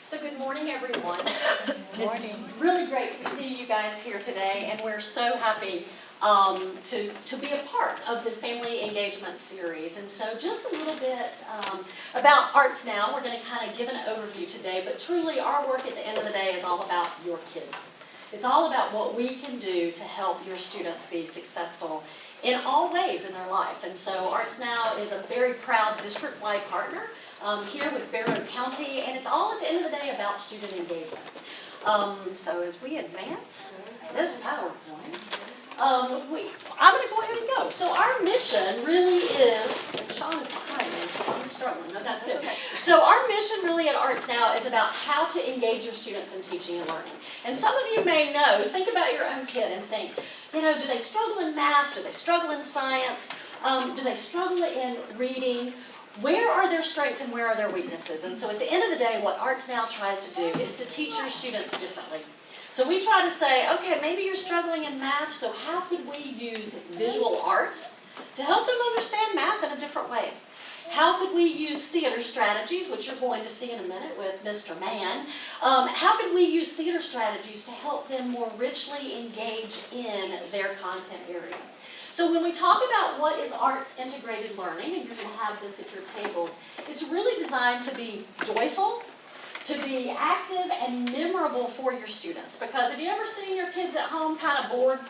So good morning, everyone. Good morning. It's really great to see you guys here today, and we're so happy to be a part of this family engagement series. And so just a little bit about Arts Now. We're going to kind of give an overview today, but truly our work at the end of the day is all about your kids. It's all about what we can do to help your students be successful in all ways in their life. And so Arts Now is a very proud district-wide partner here with Barrow County, and it's all at the end of the day about student engagement. So as we advance this PowerPoint, I'm going to go ahead and go. So our mission really is, and Sean is behind me, so I'm struggling. No, that's good. So our mission really at Arts Now is about how to engage your students in teaching and learning. And some of you may know, think about your own kid and think, you know, do they struggle in math? Do they struggle in science? Do they struggle in reading? Where are their strengths and where are their weaknesses? And so at the end of the day, what Arts Now tries to do is to teach your students differently. So we try to say, okay, maybe you're struggling in math, so how could we use visual arts to help them understand math in a different way? How could we use theater strategies, which you're going to see in a minute with Mr. Mann? How could we use theater strategies to help them more richly engage in their content area? So when we talk about what is arts integrated learning, and you're going to have this at your tables, it's really designed to be joyful, to be active and memorable for your students. Because have you ever seen your kids at home kind of bored?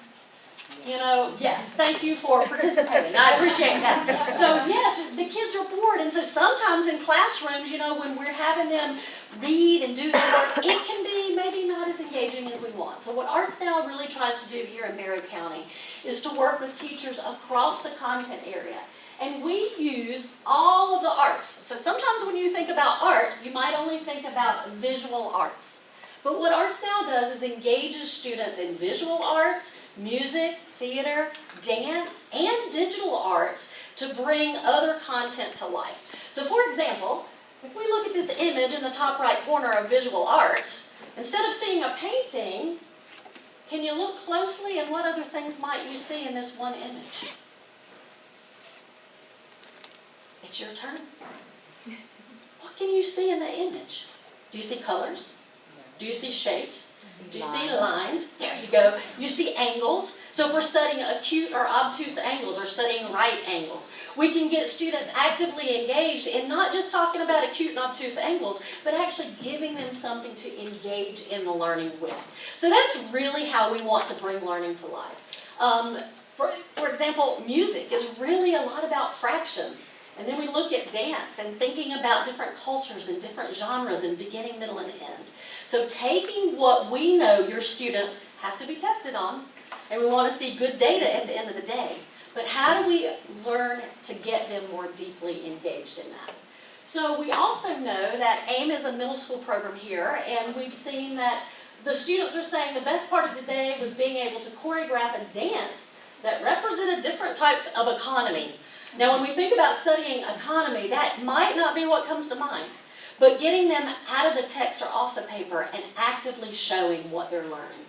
You know, yes, thank you for participating. I appreciate that. So yes, the kids are bored, and so sometimes in classrooms, you know, when we're having them read and do their work, it can be maybe not as engaging as we want. So what Arts Now really tries to do here in Barrow County is to work with teachers across the content area. And we use all of the arts. So sometimes when you think about art, you might only think about visual arts. But what Arts Now does is engages students in visual arts, music, theater, dance, and digital arts to bring other content to life. So for example, if we look at this image in the top right corner of visual arts, instead of seeing a painting, can you look closely and what other things might you see in this one image? It's your turn. What can you see in the image? Do you see colors? Do you see shapes? Do you see lines? There you go. You see angles. So if we're studying acute or obtuse angles or studying right angles, we can get students actively engaged in not just talking about acute and obtuse angles, but actually giving them something to engage in the learning with. So that's really how we want to bring learning to life. For example, music is really a lot about fractions. And then we look at dance and thinking about different cultures and different genres and beginning, middle, and end. So taking what we know your students have to be tested on, and we want to see good data at the end of the day, but how do we learn to get them more deeply engaged in that? So we also know that AIM is a middle school program here, and we've seen that the students are saying the best part of the day was being able to choreograph a dance that represented different types of economy. Now, when we think about studying economy, that might not be what comes to mind, but getting them out of the text or off the paper and actively showing what they're learning.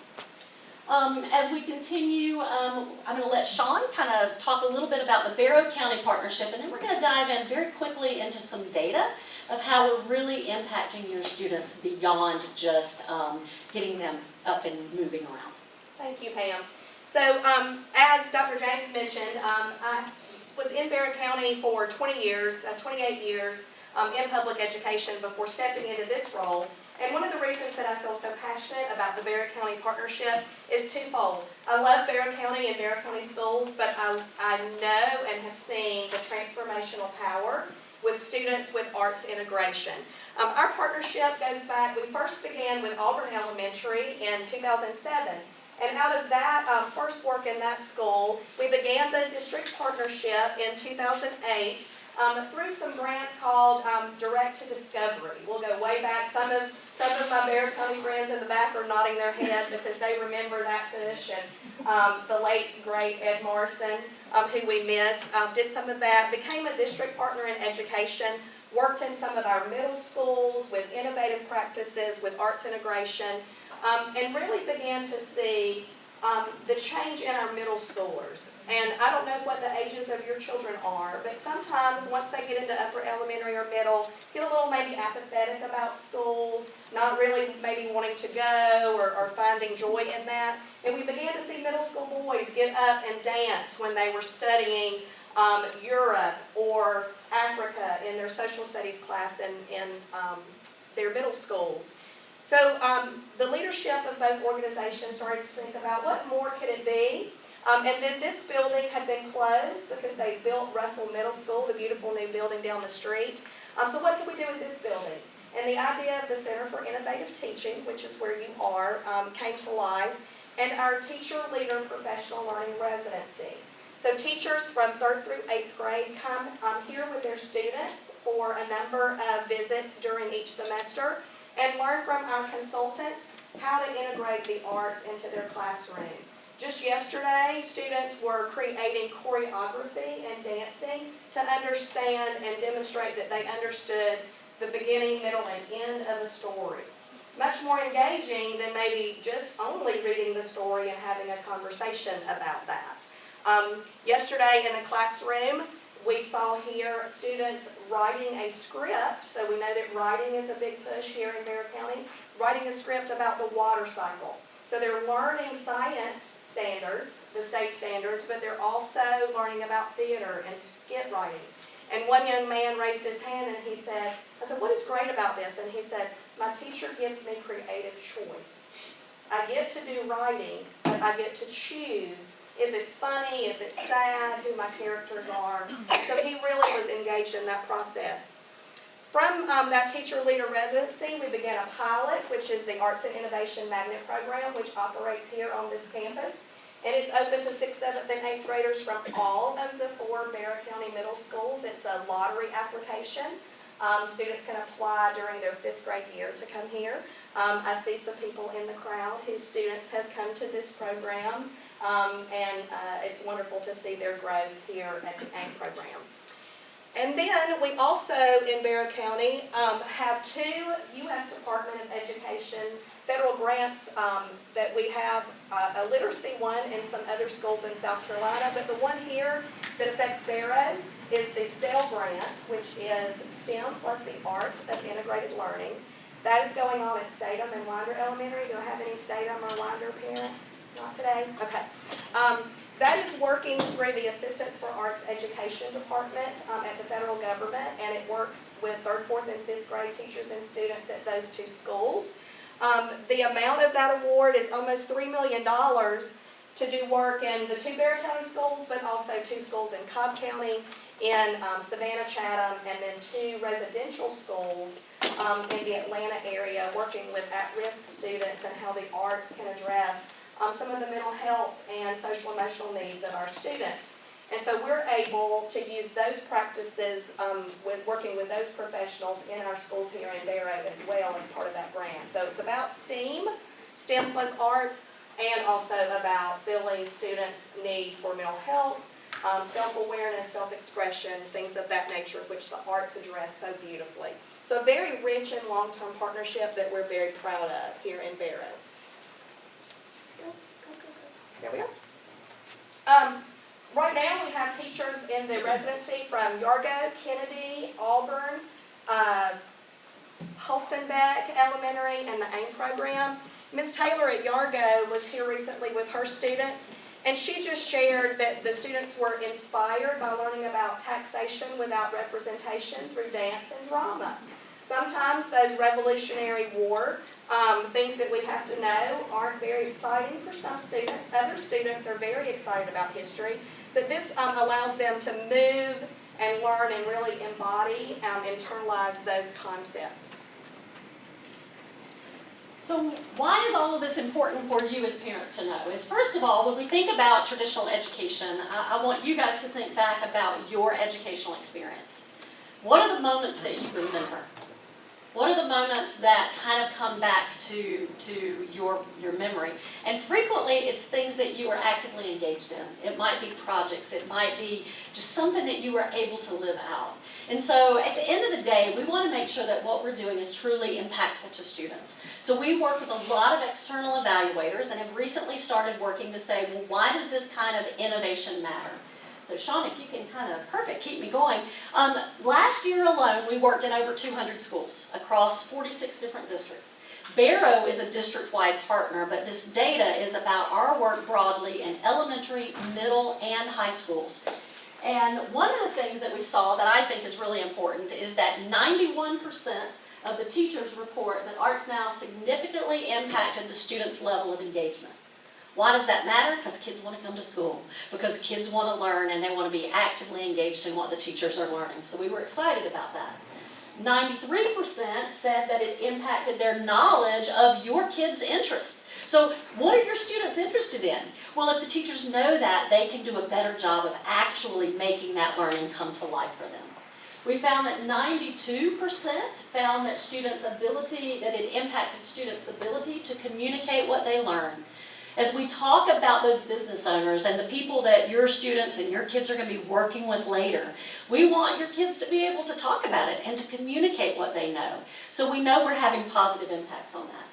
As we continue, I'm going to let Sean kind of talk a little bit about the Barrow County partnership, and then we're going to dive in very quickly into some data of how we're really impacting your students beyond just getting them up and moving around. Thank you, Pam. So, as Dr. James mentioned, I was in Barrow County for 28 years in public education before stepping into this role. And one of the reasons that I feel so passionate about the Barrow County partnership is twofold. I love Barrow County and Barrow County schools, but I know and have seen the transformational power with students with arts integration. Our partnership goes back, we first began with Auburn Elementary in 2007. And out of that first work in that school, we began the district partnership in 2008 through some grants called Direct to Discovery. We'll go way back. Some of my Barrow County friends in the back are nodding their head because they remember that push. And the late, great Ed Morrison, who we miss, did some of that, became a district partner in education, worked in some of our middle schools with innovative practices, with arts integration, and really began to see the change in our middle schoolers. And I don't know what the ages of your children are, but sometimes once they get into upper elementary or middle, get a little maybe apathetic about school, not really maybe wanting to go or finding joy in that. And we began to see middle school boys get up and dance when they were studying Europe or Africa in their social studies class in their middle schools. So the leadership of both organizations started to think about what more could it be. And then this building had been closed because they built Russell Middle School, the beautiful new building down the street. So what could we do with this building? And the idea of the Center for Innovative Teaching, which is where you are, came to life. And our Teacher Leader Professional Learning Residency. So teachers from 3rd through 8th grade come here with their students for a number of visits during each semester and learn from our consultants how to integrate the arts into their classroom. Just yesterday, students were creating choreography and dancing to understand and demonstrate that they understood the beginning, middle, and end of a story. Much more engaging than maybe just only reading the story and having a conversation about that. Yesterday in the classroom, we saw here students writing a script, so we know that writing is a big push here in Bear County, writing a script about the water cycle. So they're learning science standards, the state standards, but they're also learning about theater and skit writing. And one young man raised his hand and he said, I said, what is great about this? And he said, my teacher gives me creative choice. I get to do writing, but I get to choose if it's funny, if it's sad, who my characters are. So he really was engaged in that process. From that Teacher Leader Residency, we began a pilot, which is the Arts and Innovation Magnet Program, which operates here on this campus. And it's open to 6th, 7th, and 8th graders from all of the 4 Barrow County middle schools. It's a lottery application. Students can apply during their 5th grade year to come here. I see some people in the crowd whose students have come to this program. And it's wonderful to see their growth here at the AIM program. And then we also, in Barrow County, have 2 U.S. Department of Education federal grants that we have, a literacy one in some other schools in South Carolina, but the one here that affects Barrow is the SEL grant, which is STEM plus the Art of Integrated Learning. That is going on at Statham and Winder Elementary. Do I have any Statham or Winder parents? Not today? Okay. That is working through the Assistance for Arts Education Department at the federal government, and it works with 3rd, 4th, and 5th grade teachers and students at those 2 schools. The amount of that award is almost $3 million to do work in the 2 Barrow County schools, but also 2 schools in Cobb County, in Savannah, Chatham, and then 2 residential schools in the Atlanta area, working with at-risk students and how the arts can address some of the mental health and social emotional needs of our students. And so we're able to use those practices with working with those professionals in our schools here in Barrow as well as part of that grant. So it's about STEAM plus arts, and also about filling students' need for mental health, self-awareness, self-expression, things of that nature, which the arts address so beautifully. So a very rich and long-term partnership that we're very proud of here in Barrow. There we go. Right now we have teachers in the residency from Yargo, Kennedy, Auburn, Hulsenbeck Elementary, and the AIM program. Ms. Taylor at Yargo was here recently with her students, and she just shared that the students were inspired by learning about taxation without representation through dance and drama. Sometimes those Revolutionary War things that we have to know aren't very exciting for some students. Other students are very excited about history, but this allows them to move and learn and really embody, internalize those concepts. So why is all of this important for you as parents to know? Is first of all, when we think about traditional education, I want you guys to think back about your educational experience. What are the moments that you remember? What are the moments that kind of come back to your memory? And frequently, it's things that you were actively engaged in. It might be projects. It might be just something that you were able to live out. And so at the end of the day, we want to make sure that what we're doing is truly impactful to students. So we work with a lot of external evaluators and have recently started working to say, well, why does this kind of innovation matter? So Sean, if you can perfect, keep me going. Last year alone, we worked in over 200 schools across 46 different districts. Barrow is a district-wide partner, but this data is about our work broadly in elementary, middle, and high schools. And one of the things that we saw that I think is really important is that 91% of the teachers report that Arts Now significantly impacted the students' level of engagement. Why does that matter? Because kids want to come to school, because kids want to learn and they want to be actively engaged in what the teachers are learning. So we were excited about that. 93% said that it impacted their knowledge of your kids' interests. So what are your students interested in? Well, if the teachers know that, they can do a better job of actually making that learning come to life for them. We found that 92% found that it impacted students' ability to communicate what they learn. As we talk about those business owners and the people that your students and your kids are going to be working with later, we want your kids to be able to talk about it and to communicate what they know. So we know we're having positive impacts on that.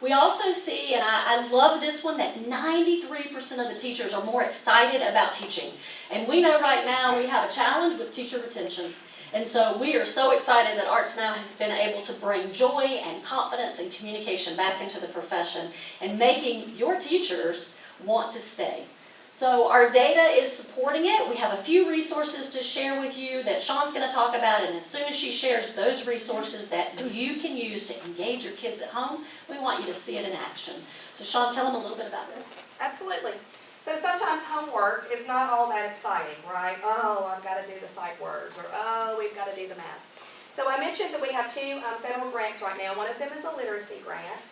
We also see, and I love this one, that 93% of the teachers are more excited about teaching. And we know right now we have a challenge with teacher retention. And so we are so excited that Arts Now has been able to bring joy and confidence and communication back into the profession and making your teachers want to stay. So our data is supporting it. We have a few resources to share with you that Sean's going to talk about, and as soon as she shares those resources that you can use to engage your kids at home, we want you to see it in action. So Sean, tell them a little bit about this. Absolutely. So sometimes homework is not all that exciting, right? Oh, I've got to do the sight words, or oh, we've got to do the math. So I mentioned that we have two federal grants right now. One of them is a literacy grant,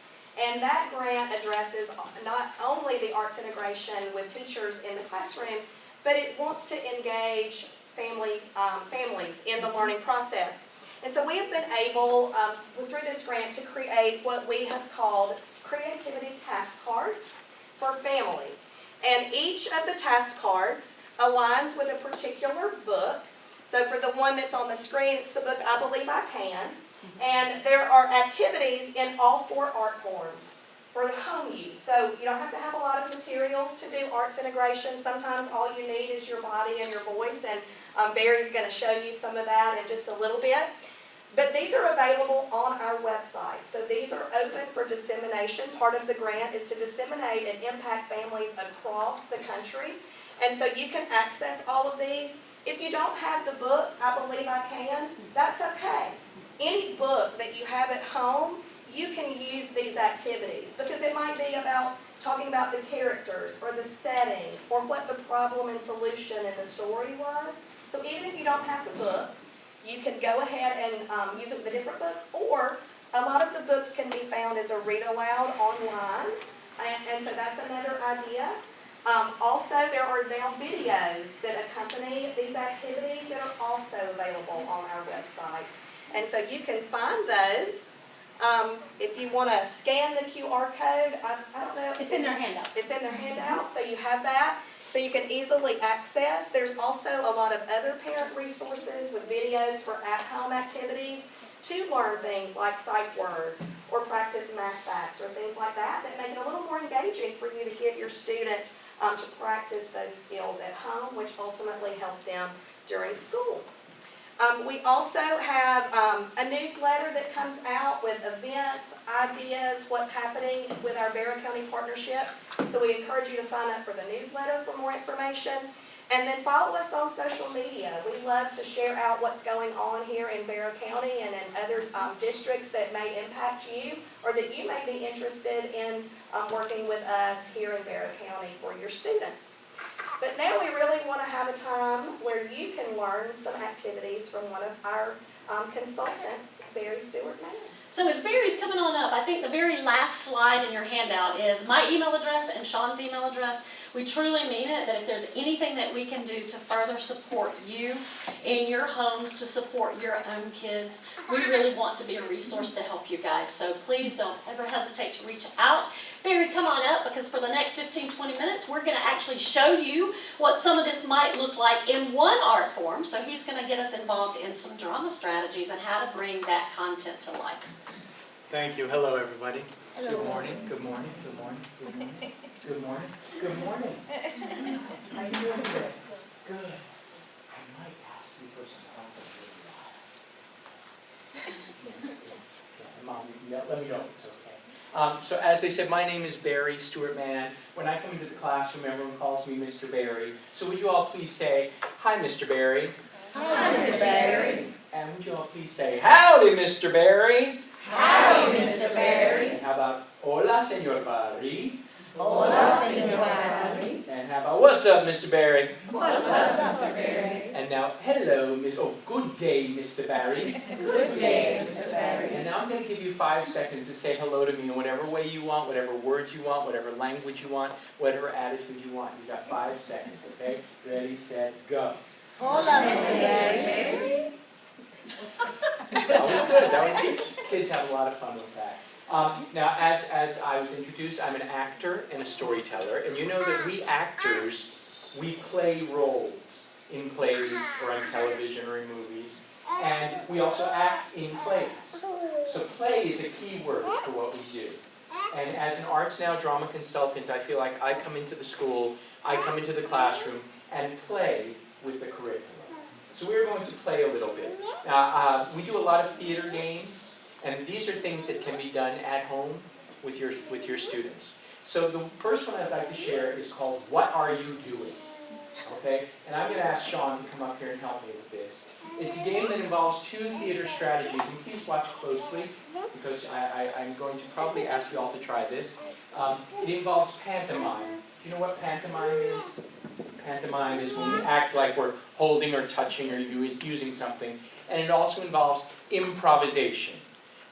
and that grant addresses not only the arts integration with teachers in the classroom, but it wants to engage families in the learning process. And so we have been able, through this grant, to create what we have called creativity task cards for families. And each of the task cards aligns with a particular book. So for the one that's on the screen, it's the book I Believe I Can. And there are activities in all 4 art forms for the home use. So you don't have to have a lot of materials to do arts integration. Sometimes all you need is your body and your voice, and Barry's going to show you some of that in just a little bit. But these are available on our website. So these are open for dissemination. Part of the grant is to disseminate and impact families across the country. And so you can access all of these. If you don't have the book, I Believe I Can, that's okay. Any book that you have at home, you can use these activities, because it might be about talking about the characters or the setting or what the problem and solution in the story was. So even if you don't have the book, you can go ahead and use it with a different book, or a lot of the books can be found as a read aloud online, and so that's another idea. Also, there are now videos that accompany these activities that are also available on our website. And so you can find those. If you want to scan the QR code, I don't know. It's in their handout. It's in their handout, so you have that. So you can easily access. There's also a lot of other parent resources with videos for at-home activities to learn things like sight words or practice math facts or things like that make it a little more engaging for you to get your student to practice those skills at home, which ultimately help them during school. We also have a newsletter that comes out with events, ideas, what's happening with our Barrow County partnership. So we encourage you to sign up for the newsletter for more information. And then follow us on social media. We love to share out what's going on here in Barrow County and in other districts that may impact you, or that you may be interested in working with us here in Barrow County for your students. But now we really want to have a time where you can learn some activities from one of our consultants, Barry Stewart-Mann. So as Barry's coming on up, I think the very last slide in your handout is my email address and Sean's email address. We truly mean it, that if there's anything that we can do to further support you in your homes, to support your own kids, we really want to be a resource to help you guys. So please don't ever hesitate to reach out. Barry, come on up, because for the next 15-20 minutes, we're going to actually show you what some of this might look like in one art form. So he's going to get us involved in some drama strategies and how to bring that content to life. Thank you. Hello, everybody. Hello. Good morning. Good morning. Good morning. Good morning. Good morning. Good morning. How are you doing today? Good. I might ask you for some help if you're Mom, let me know if it's okay. So as they said, my name is Barry Stewart Mann. When I come into the classroom, everyone calls me Mr. Barry. So would you all please say, hi, Mr. Barry. Hi, Mr. Barry. And would you all please say, howdy, Mr. Barry. Howdy, Mr. Barry. And how about, hola, Señor Barry. Hola, Señor Barry. And how about, what's up, Mr. Barry? What's up, Mr. Barry? And now, hello, good day, Mr. Barry. Good day, Mr. Barry. And now I'm going to give you 5 seconds to say hello to me in whatever way you want, whatever words you want, whatever language you want, whatever attitude you want. You've got 5 seconds, okay? Ready, set, go. Hola, Mr. Barry. That was good. That was good. Kids have a lot of fun with that. Now, as I was introduced, I'm an actor and a storyteller, and you know that we actors, we play roles in plays or on television or in movies, and we also act in plays. So play is a key word for what we do. And as an Arts Now drama consultant, I feel like I come into the school, I come into the classroom, and play with the curriculum. So we're going to play a little bit. Now, we do a lot of theater games, and these are things that can be done at home with your students. So the first one I'd like to share is called What Are You Doing? Okay? And I'm going to ask Sean to come up here and help me with this. It's a game that involves 2 theater strategies, and please watch closely, because I'm going to probably ask you all to try this. It involves pantomime. Do you know what pantomime is? Pantomime is when we act like we're holding or touching or using something. And it also involves improvisation,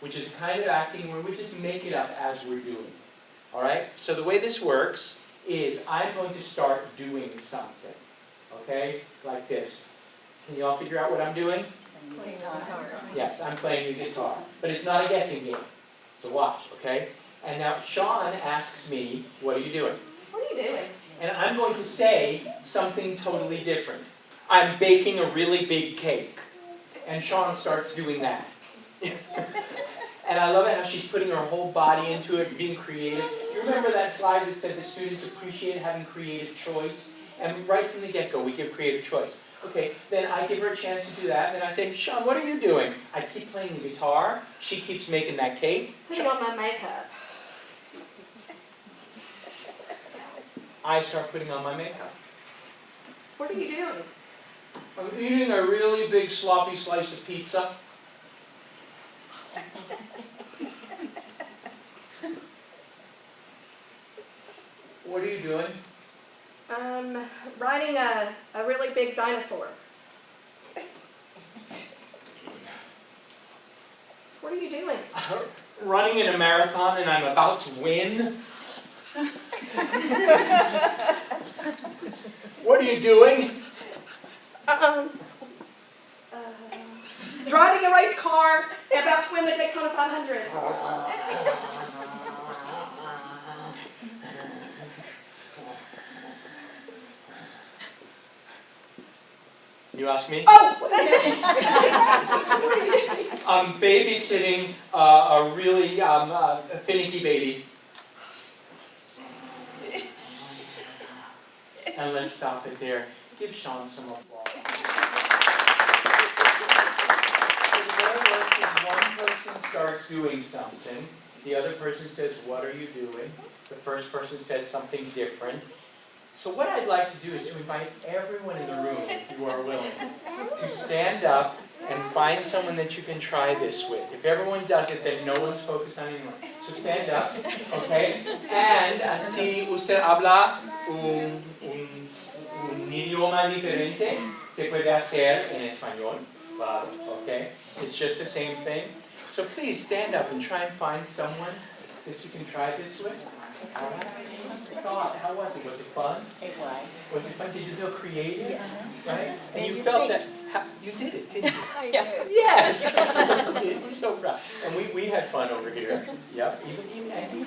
which is a kind of acting where we just make it up as we're doing. All right? So the way this works is I'm going to start doing something. Okay? Like this. Can you all figure out what I'm doing? Yes, I'm playing the guitar. But it's not a guessing game. So watch, okay? And now Sean asks me, what are you doing? What are you doing? And I'm going to say something totally different. I'm baking a really big cake. And Sean starts doing that. And I love it how she's putting her whole body into it, being creative. You remember that slide that said the students appreciate having creative choice? And right from the get-go, we give creative choice. Okay, then I give her a chance to do that, and then I say, Sean, what are you doing? I keep playing the guitar. She keeps making that cake. Putting on my makeup. I start putting on my makeup. What are you doing? I'm eating a really big sloppy slice of pizza. What are you doing? Riding a really big dinosaur. What are you doing? Running in a marathon and I'm about to win. What are you doing? Driving a race car and about to win the Daytona 500. You ask me? Oh! I'm babysitting a really finicky baby. And let's stop it there. Give Sean some applause. One person starts doing something, the other person says, what are you doing? The first person says something different. So what I'd like to do is to invite everyone in the room, if you are willing, to stand up and find someone that you can try this with. If everyone does it, then no one's focused on anyone. So stand up, okay? And si usted habla un idioma diferente, se puede hacer en español, claro, okay? It's just the same thing. So please stand up and try and find someone that you can try this with. All right. God, how was it? Was it fun? It was. Was it fun? Did you feel creative? Yeah. Right? And Made you you felt think. that, you did it, didn't you? I did. Yes. We're so proud. And we had fun over here. Yep. Even Andy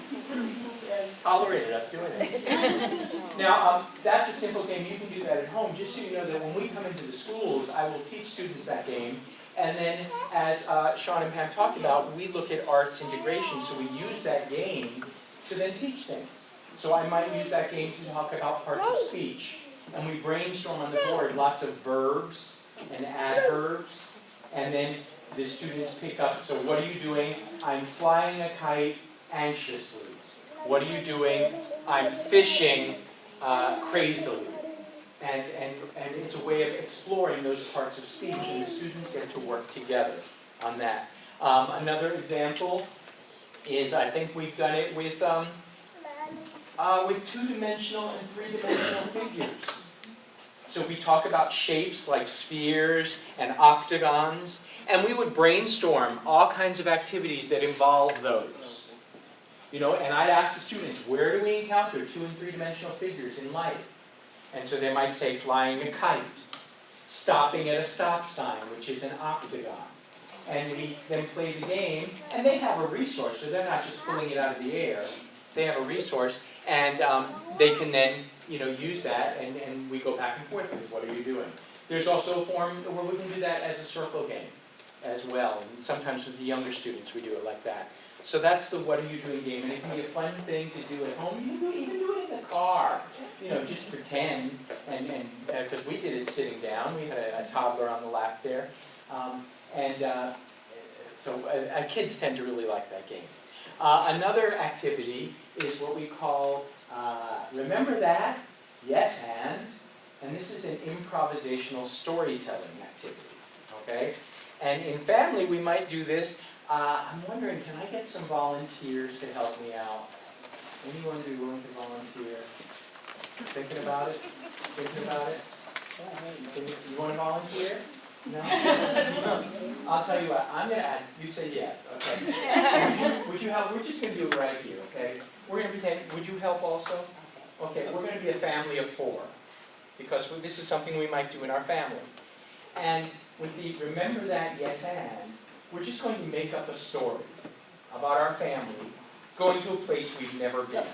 tolerated us doing it. Now, that's a simple game. You can do that at home. Just so you know that when we come into the schools, I will teach students that game. And then, as Sean and Pam talked about, we look at arts integration. So we use that game to then teach things. So I might use that game to talk about parts of speech. And we brainstorm on the board lots of verbs and adverbs. And then the students pick up, so what are you doing? I'm flying a kite anxiously. What are you doing? I'm fishing crazily. And it's a way of exploring those parts of speech, and the students get to work together on that. Another example is, I think we've done it with two-dimensional and three-dimensional figures. So we talk about shapes like spheres and octagons, and we would brainstorm all kinds of activities that involve those. You know, and I'd ask the students, where do we encounter two and three-dimensional figures in life? And so they might say flying a kite, stopping at a stop sign, which is an octagon. And we then play the game, and they have a resource, so they're not just pulling it out of the air. They have a resource, and they can then, use that, and we go back and forth with what are you doing. There's also a form where we can do that as a circle game as well, and sometimes with the younger students we do it like that. So that's the what are you doing game, and it can be a fun thing to do at home. You can even do it in the car, just pretend, and because we did it sitting down, we had a toddler on the lap there, so kids tend to really like that game. Another activity is what we call, remember that? Yes, and this is an improvisational storytelling activity, okay? And in family, we might do this. I'm wondering, can I get some volunteers to help me out? Anyone be willing to volunteer? Thinking about it? Thinking about it? You want to volunteer? No? I'll tell you what, I'm going to add, you say yes, okay. Would you help? We're just going to do it right here, okay? We're going to pretend, would you help also? Okay, we're going to be a family of 4, because this is something we might do in our family. And with the remember that, yes, and, we're just going to make up a story about our family going to a place we've never been,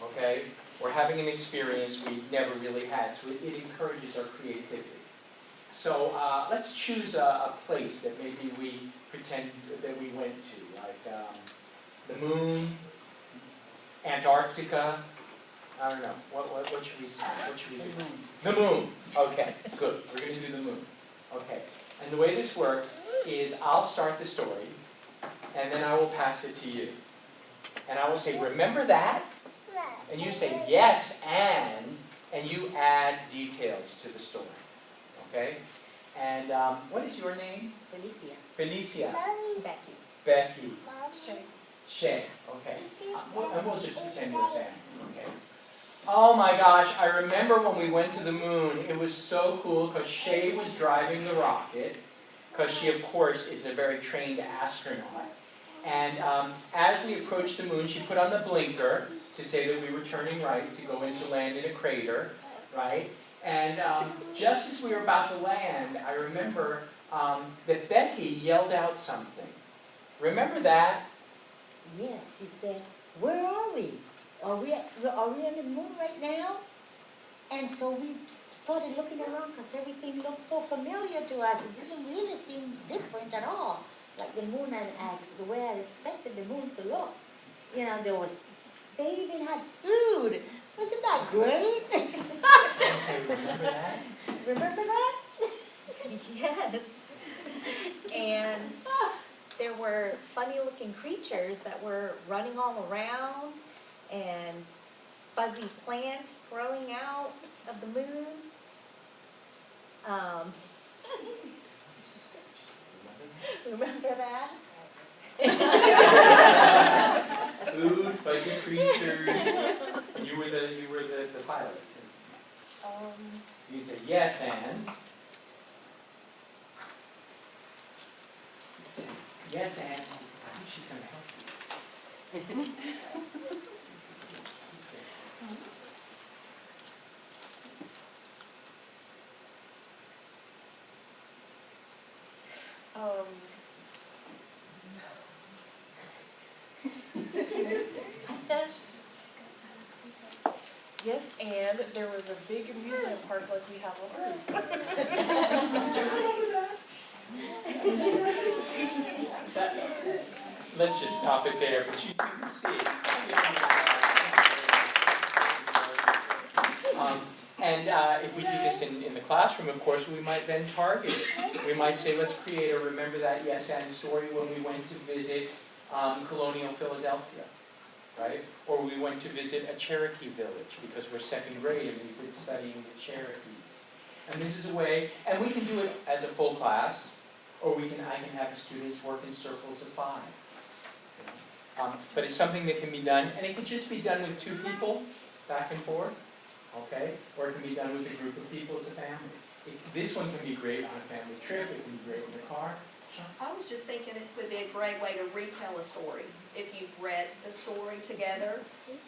okay? Or having an experience we've never really had, so it encourages our creativity. So let's choose a place that maybe we pretend that we went to, like the moon, Antarctica. I don't know. What should we say? What should we do? The moon. Okay, good. We're going to do the moon. Okay. And the way this works is I'll start the story, and then I will pass it to you. And I will say, remember that? And you say, yes, and you add details to the story. Okay? And what is your name? Felicia. Felicia. Becky. Becky. Shay. Shay. Okay. And we'll just pretend we're family. Okay. Oh my gosh, I remember when we went to the moon, it was so cool because Shay was driving the rocket, because she, of course, is a very trained astronaut. And as we approached the moon, she put on the blinker to say that we were turning right to go in to land in a crater, right? And just as we were about to land, I remember that Becky yelled out something. Remember that? Yes, she said, where are we? Are we on the moon right now? And so we started looking around because everything looked so familiar to us. It didn't really seem different at all. Like the moon had acts the way I expected the moon to look. They even had food. Wasn't that great? Remember that? Remember that? Yes. And there were funny-looking creatures that were running all around, and fuzzy plants growing out of the moon. Remember that? Food, fuzzy creatures. You were the pilot. You'd say yes, and. Yes, and. I think she's going to help you. And there was a big amusement park like we have on Earth. Let's just stop it there, but you can see. If we do this in the classroom, of course, we might then target it. We might say, let's create a remember that yes and story when we went to visit colonial Philadelphia, right? Or we went to visit a Cherokee village because we're second grade and we've been studying the Cherokees. And this is a way, and we can do it as a full class, or I can have the students work in circles of 5. But it's something that can be done, and it can just be done with 2 people, back and forth, okay? Or it can be done with a group of people as a family. This one can be great on a family trip, it can be great in the car. Sean? I was just thinking it would be a great way to retell a story. If you've read the story together,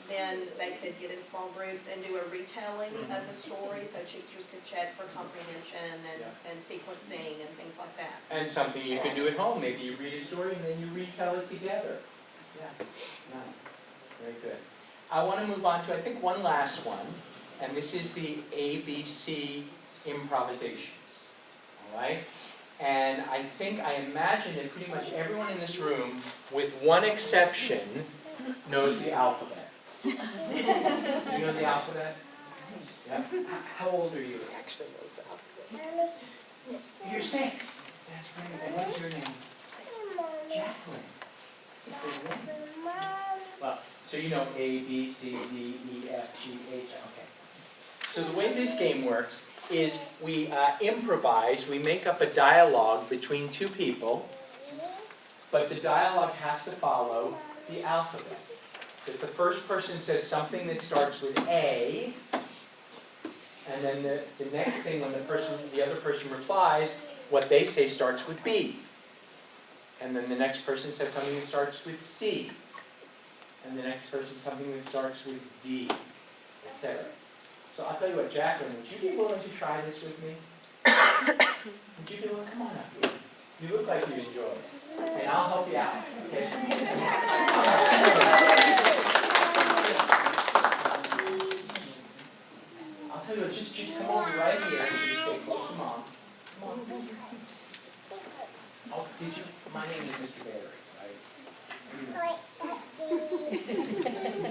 then they could get in small groups and do a retelling of the story so teachers could check for comprehension and sequencing and things like that. And something you can do at home. Maybe you read a story and then you retell it together. Yeah, nice. Very good. I want to move on to, I think, one last one. And this is the ABC improvisations. All right? And I imagine that pretty much everyone in this room, with one exception, knows the alphabet. Do you know the alphabet? Yeah. How old are you? Actually knows the alphabet. You're 6. That's right. And what is your name? Jacqueline. That's a good name. Well, so you know A, B, C, D, E, F, G, H. Okay. So the way this game works is we improvise, we make up a dialogue between 2 people, but the dialogue has to follow the alphabet. If the first person says something that starts with A, and then the next thing when the other person replies, what they say starts with B. And then the next person says something that starts with C. And the next person something that starts with D, etc. So I'll tell you what, Jacqueline, would you be willing to try this with me? Would you be willing? Come on up here. You look like you'd enjoy it. And I'll help you out. Okay? I'll tell you what, just come over right here and you say close to Mom. Mom. Oh, did you? My name is Mr. Barry, right?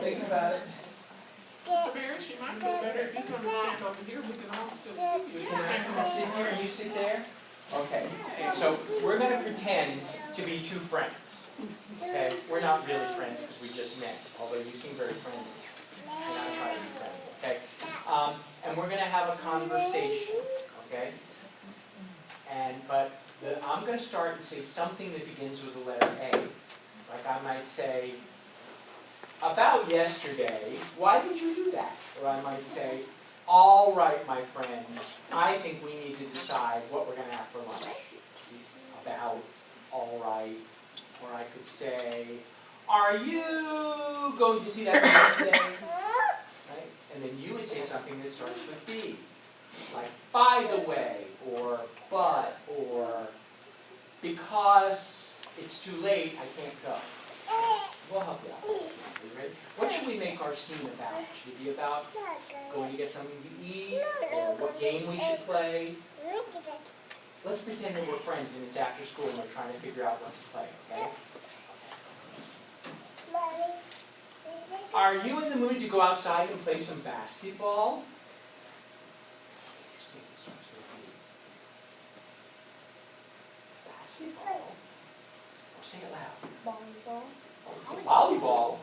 Think about it. Mr. Barry, she might do better if you're gonna stand over here, we can all still see you. We can sit here and you sit there? Okay, so we're going to pretend to be 2 friends. Okay, we're not really friends because we just met, although you seem very friendly. And I try to be friendly, okay? And we're going to have a conversation, okay? But I'm going to start and say something that begins with the letter A. Like I might say, about yesterday, why did you do that? Or I might say, all right, my friends, I think we need to decide what we're going to have for lunch. About, all right. Or I could say, are you going to see that movie today? Right? And then you would say something that starts with B. Like, by the way, or but, or because it's too late, I can't go. We'll help you out. Are you ready? What should we make our scene about? Should it be about going to get something to eat? Or what game we should play? Let's pretend that we're friends and it's after school and we're trying to figure out what to play, okay? Are you in the mood to go outside and play some basketball? See, it starts with B. Basketball? Or say it loud. Volleyball. Volleyball?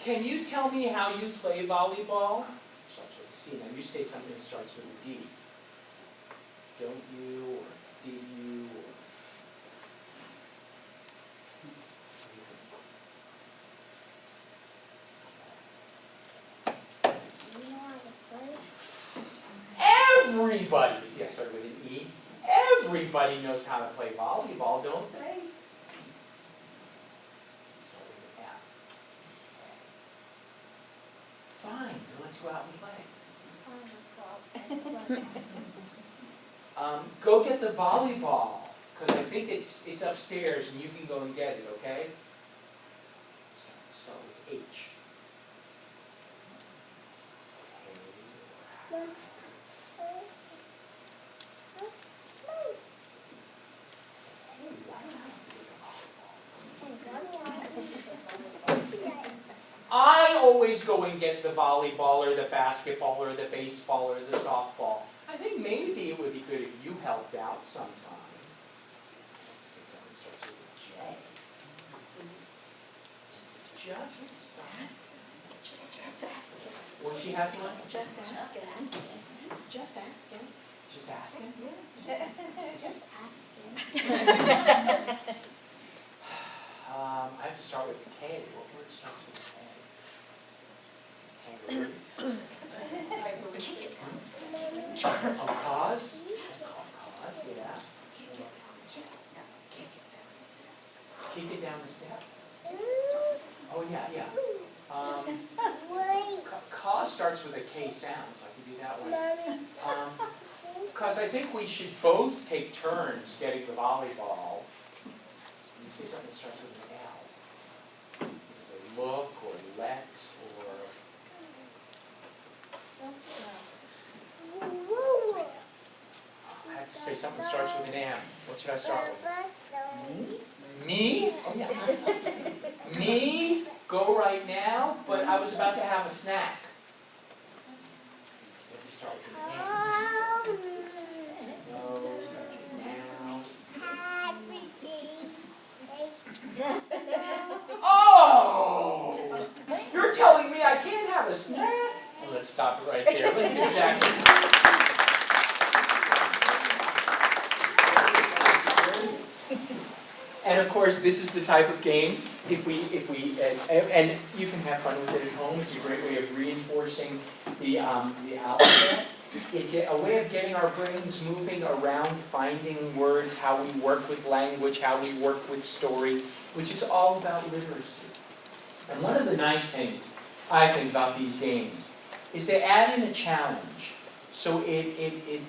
Can you tell me how you play volleyball? Starts with a C. Now you say something that starts with a D. Don't you, or do you, Everybody, see I started with an E. Everybody knows how to play volleyball, don't they? Let's start with an F. Fine, let's go out and play. Go get the volleyball, because I think it's upstairs and you can go and get it, okay? Start with H. I always go and get the volleyball or the basketball or the baseball or the softball. I think maybe it would be good if you helped out sometime. See, something starts with a J. Just stop. What she has one? Just asking. Just asking. Just asking? I have to start with K. What word starts with K? Kangaroo. Oh, cause? Cause, yeah. Kick it down the step. Oh, yeah, yeah. Cause starts with a K sound, so I can do that one. Cause I think we should both take turns getting the volleyball. You see something that starts with an L. You say look, or let's, or... I have to say something that starts with an M. What should I start with? Me? Oh, yeah. Me, go right now, but I was about to have a snack. You have to start with an M. No, starts with now. Oh! You're telling me I can't have a snack? Well, let's stop it right there. Let's get Jackie. And of course, this is the type of game, and you can have fun with it at home. It's a great way of reinforcing the alphabet. It's a way of getting our brains moving around, finding words, how we work with language, how we work with story, which is all about literacy. And one of the nice things, I think, about these games is they add in a challenge. So it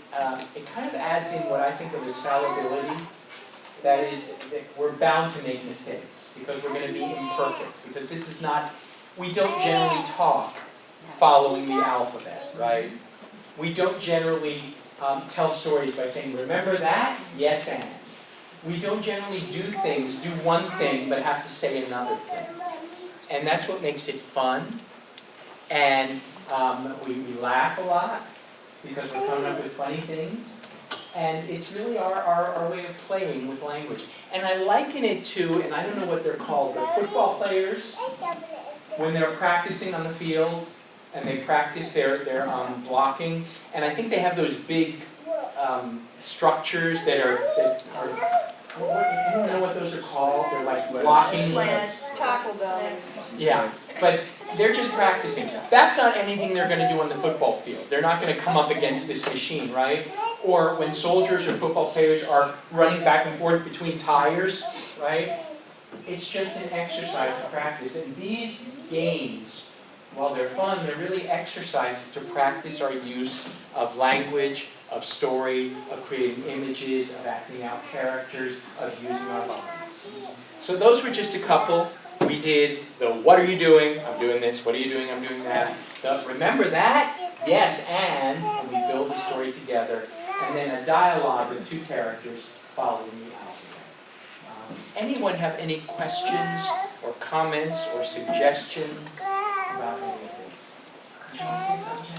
kind of adds in what I think of as fallibility. That is, that we're bound to make mistakes because we're going to be imperfect. Because this is not, we don't generally talk following the alphabet, right? We don't generally tell stories by saying, remember that? Yes, and. We don't generally do one thing, but have to say another thing. And that's what makes it fun. And we laugh a lot because we're coming up with funny things. And it's really our way of playing with language. And I liken it to, and I don't know what they're called, but football players, when they're practicing on the field, and they practice their blocking, and I think they have those big structures that are I don't know what those are called. They're like blocking. Tackle dollars. Yeah, but they're just practicing. That's not anything they're going to do on the football field. They're not going to come up against this machine, right? Or when soldiers or football players are running back and forth between tires, right? It's just an exercise to practice. And these games, while they're fun, they're really exercises to practice our use of language, of story, of creating images, of acting out characters, of using our bodies. So those were just a couple. We did the what are you doing? I'm doing this. What are you doing? I'm doing that. The remember that? Yes, and we build the story together. And then a dialogue with two characters following the alphabet. Anyone have any questions or comments or suggestions about any of this? Did you want to say something?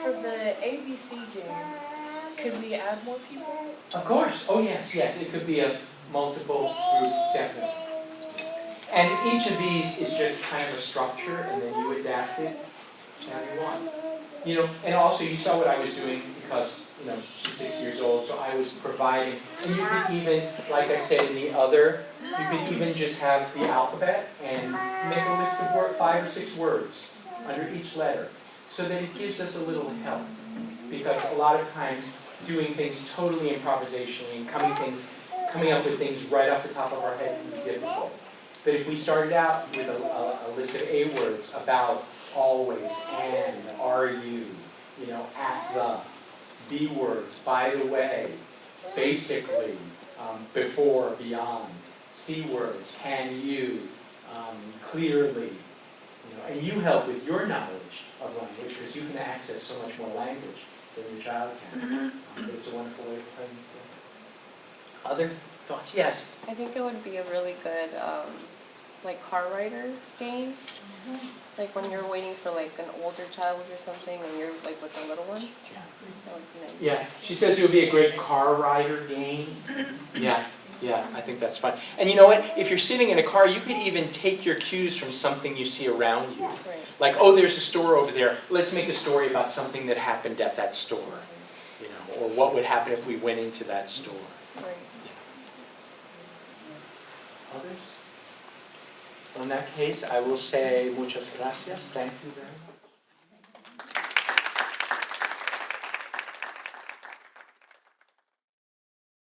For the ABC game, could we add more people? Of course. Oh, yes, yes. It could be a multiple group, definitely. And each of these is just kind of a structure, and then you adapt it how you want. You know, and also you saw what I was doing because, you know, she's 6 years old, so I was providing. And you could even, like I said in the other, you could even just have the alphabet and make a list of 5 or 6 words under each letter, so that it gives us a little help. Because a lot of times doing things totally improvisationally and coming up with things right off the top of our head can be difficult. But if we started out with a list of A words about always, and, are you, at the, B words, by the way, basically, before, beyond, C words, can you, clearly, And you help with your knowledge of language, because you can access so much more language than your child can. But it's a wonderful way to play. Other thoughts? Yes? I think it would be a really good, like, car rider game. Like when you're waiting for like an older child or something and you're like with the little one. That would be nice. Yeah, she says it would be a great car rider game. Yeah, I think that's fun. And you know what? If you're sitting in a car, you could even take your cues from something you see around you. Right. Like, oh, there's a store over there. Let's make a story about something that happened at that store. Or what would happen if we went into that store. Right. Others? In that case, I will say muchas gracias. Thank you very much.